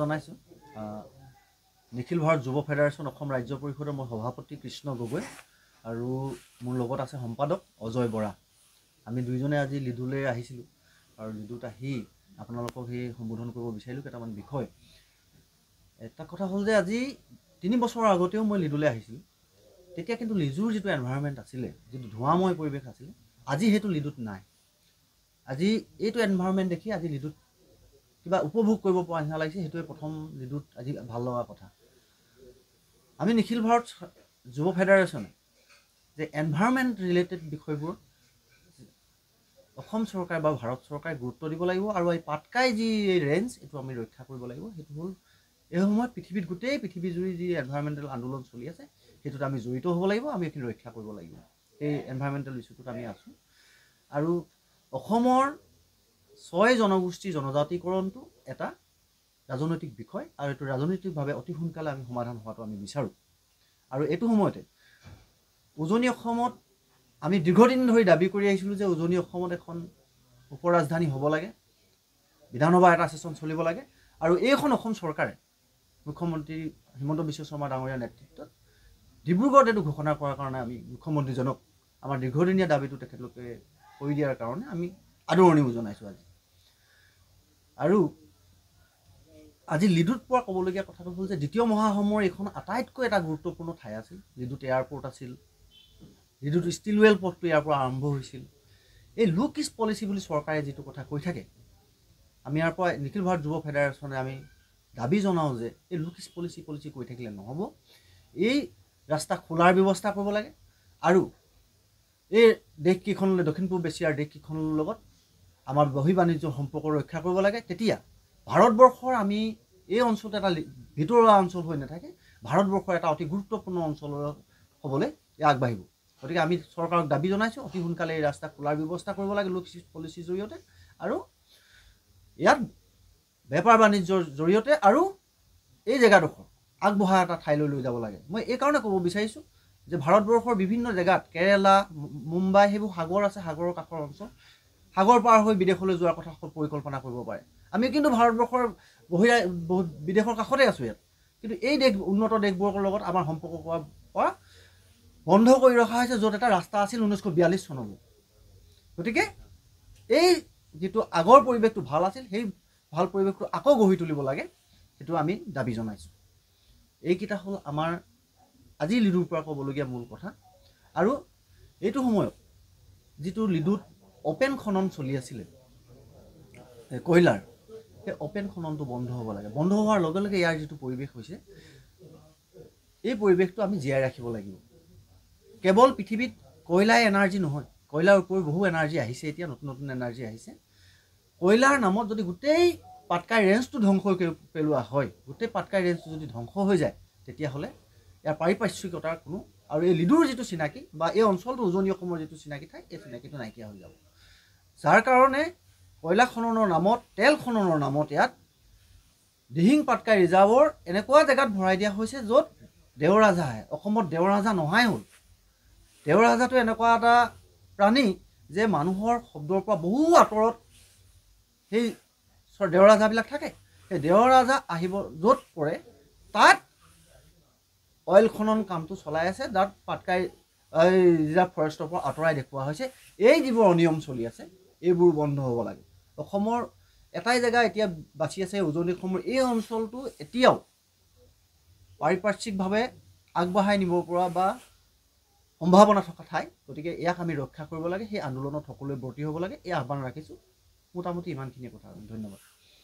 জনাইছোঁ নিখিল ভাৰত যুৱ ফেডাৰেশ্যন অসম ৰাজ্য পৰিষদৰ মই সভাপতি কৃষ্ণ গগৈ আৰু মোৰ লগত আছে সম্পাদক অজয় বৰা। আমি দুইজনে আজি লিডুলৈ আহিছিলোঁ আৰু লিডুত আহি আপোনালোকক সেই সম্বোধন কৰিব বিচাৰিলোঁ কেইটামান বিষয়। এটা কথা হ'ল যে আজি 3 বছৰৰ আগতেও মই লিডুলৈ আহিছিলোঁ, তেতিয়া কিন্তু লিডুৰ যিটো এনভাইৰনমেণ্ট আছিলে, যিটো ধোঁৱাময় পৰিৱেশ আছিলে, আজি সেইটো লিডুত নাই। আজি এইটো এনভাইৰনমেণ্ট দেখি আজি লিডুত কিবা উপভোগ কৰিব পৰা নিচিনা লাগিছে। সেইটোৱে প্ৰথম লিডুত আজি ভাল লগা কথা। আমি নিখিল ভাৰত যুৱ ফেডাৰেশ্যনে যে এনভাইৰনমেণ্ট ৰিলেটেড বিষয়বোৰ অসম চৰকাৰ বা ভাৰত চৰকাৰে গুৰুত্ব দিব লাগিব আৰু এই পাটকাই যি ৰেঞ্জ এইটো আমি ৰক্ষা কৰিব লাগিব। সেইটো হ'ল এই সময়ত পৃথিৱীত গোটেই পৃথিৱী জুৰি যি এনভাইৰনমেণ্টেল আন্দোলন চলি আছে সেইটোত আমি জড়িত হ'ব লাগিব, আমি এইখিনি ৰক্ষা কৰিব লাগিব। এই এনভাইৰনমেণ্টেল ইছ্যুটোত আমি আছোঁ আৰু অসমৰ 6 জনগোষ্ঠীৰ জনজাতিকৰণটো এটা ৰাজনৈতিক বিষয় আৰু এইটো ৰাজনৈতিকভাৱে অতি সোনকালে আমি সমাধান হোৱাটো আমি বিচাৰোঁ। আৰু এইটো সময়তে উজনি অসমত আমি দীৰ্ঘদিন ধৰি দাবী কৰি আহিছিলোঁ যে উজনি অসমত এখন উপ ৰাজধানী হ'ব লাগে, বিধানসভা এটা ছেছন চলিব লাগে আৰু এইখন অসম চৰকাৰে মুখ্যমন্ত্ৰী হিমন্ত বিশ্ব শৰ্মা ডাঙৰীয়াৰ নেতৃত্বত ডিব্ৰুগড়ত এইটো ঘোষণা কৰাৰ কাৰণে আমি মুখ্যমন্ত্ৰীজনক আমাৰ দীৰ্ঘদিনীয়া দাবীটো তেখেতলোকে কৰি দিয়াৰ কাৰণে আমি আদৰণি জনাইছোঁ আজি। আৰু আজি লিডুত পোৱা ক'বলগীয়া কথাটো হ'ল যে দ্বিতীয় মহাসমৰৰ এইখন আটাইতকৈ এটা গুৰুত্বপূৰ্ণ ঠাই আছিল। লিডুত এয়াৰপৰ্ট আছিল, লিডুত ষ্টিলৱেল পথটো ইয়াৰ পৰা আৰম্ভ হৈছিল। এই লুক ইষ্ট পলিচি বুলি চৰকাৰে যিটো কথা কৈ থাকে, আমি ইয়াৰ পৰা নিখিল ভাৰত যুৱ ফেডাৰেশ্যনে আমি দাবী জনাওঁ যে এই লুক ইষ্ট পলিচি কৈ থাকিলে নহ'ব। এই ৰাস্তা খোলাৰ ব্যৱস্থা কৰিব লাগে আৰু এই দেশকেইখনলৈ, দক্ষিণ পূব এছিয়াৰ দেশকেইখনৰ লগত আমাৰ বহি বাণিজ্যৰ সম্পৰ্ক ৰক্ষা কৰিব লাগে। তেতিয়া ভাৰতবৰ্ষৰ আমি এই অঞ্চলটো এটা ভিতৰুৱা অঞ্চল হৈ নাথাকে, ভাৰতবৰ্ষৰ এটা অতি গুৰুত্বপূৰ্ণ অঞ্চল হ'বলৈ আগবাঢ়িব। গতিকে আমি চৰকাৰক দাবী জনাইছোঁ অতি সোনকালে এই ৰাস্তা খোলাৰ ব্যৱস্থা কৰিব লাগে লুক ইষ্ট পলিচিৰ জৰিয়তে আৰু ইয়াত বেপাৰ বাণিজ্যৰ জৰিয়তে আৰু এই জেগাডোখৰ আগবঢ়া এটা ঠাইলৈ লৈ যাব লাগে। মই এই কাৰণে ক'ব বিচাৰিছোঁ যে ভাৰতবৰ্ষৰ বিভিন্ন জেগাত কেৰেলা, মুম্বাই সেইবোৰ সাগৰ আছে, সাগৰৰ কাষৰ অঞ্চল, সাগৰ পাৰ হৈ বিদেশলৈ যোৱাৰ কথা পৰিকল্পনা কৰিব পাৰে। আমি কিন্তু ভাৰতবৰ্ষৰ বিদেশৰ কাষতে আছোঁ ইয়াত, কিন্তু এই দেশ উন্নত দেশবোৰৰ লগত আমাৰ সম্পৰ্ক কৰা বন্ধ কৰি ৰখা হৈছে, য'ত এটা ৰাস্তা আছিল 1942 চনলৈ। গতিকে এই যিটো আগৰ পৰিৱেশটো ভাল আছিল, সেই ভাল পৰিৱেশটো আকৌ গঢ়ি তুলিব লাগে, সেইটো আমি দাবী জনাইছোঁ। এইকেইটা হ'ল আমাৰ আজি লিডুৰ পৰা ক'বলগীয়া মূল কথা। আৰু এইটো সময়ত যিটো লিডুত অ'পেন খনন চলি আছিলে কয়লাৰ, সেই অ'পেন খননটো বন্ধ হ'ব লাগে। বন্ধ হোৱাৰ লগে লগে ইয়াৰ যিটো পৰিৱেশ হৈছে, এই পৰিৱেশটো আমি জীয়াই ৰাখিব লাগিব। কেৱল পৃথিৱীত কয়লাই এনাৰ্জি নহয়, কয়লাৰ উপৰিও বহু এনাৰ্জি আহিছে, এতিয়া নতুন নতুন এনাৰ্জি আহিছে। কয়লাৰ নামত যদি গোটেই পাটকাই ৰেঞ্জটো ধ্বংস কৰি পেলোৱা হয়, গোটেই পাটকাই ৰেঞ্জটো যদি ধ্বংস হৈ যায়, তেতিয়াহ'লে ইয়াৰ পাৰিপাৰ্শ্বিকতাৰ কোনো আৰু এই লিডুৰ যিটো চিনাকি বা এই অঞ্চলটো উজনি অসমৰ যিটো চিনাকি ঠাই, এই চিনাকিটো নাইকিয়া হৈ যাব। যাৰ কাৰণে কয়লা খননৰ নামত, তেল খননৰ নামত ইয়াত দিহিং পাটকাই ৰিজাৰ্ভৰ এনেকুৱা জেগাত ভৰাই দিয়া হৈছে য'ত দেওৰাজা আহে। অসমত দেওৰাজা নহাই হ'ল। দেওৰাজাটো এনেকুৱা এটা প্ৰাণী যে মানুহৰ শব্দৰ পৰা বহু আঁতৰত সেই দেওৰাজাবিলাক থাকে। সেই দেওৰাজা আহিব য'ত পৰে, তাত অইল খনন কামটো চলাই আছে, তাত পাটকাই ৰিজাৰ্ভ ফৰেষ্টৰ পৰা আঁতৰাই দেখুওৱা হৈছে। এই যিবোৰ অনিয়ম চলি আছে, এইবোৰ বন্ধ হ'ব লাগে। অসমৰ এটাই জেগা এতিয়া বাচি আছে উজনি অসমৰ এই অঞ্চলটো এতিয়াও পাৰিপাৰ্শ্বিকভাৱে আগবঢ়াই নিব পৰা বা সম্ভাৱনা থকা ঠাই। গতিকে ইয়াক আমি ৰক্ষা কৰিব লাগে, সেই আন্দোলনত সকলোৱে ব্ৰতী হ'ব লাগে, এই আহ্বান ৰাখিছোঁ। মোটামুটি ইমানখিনিয়ে কথা। ধন্যবাদ।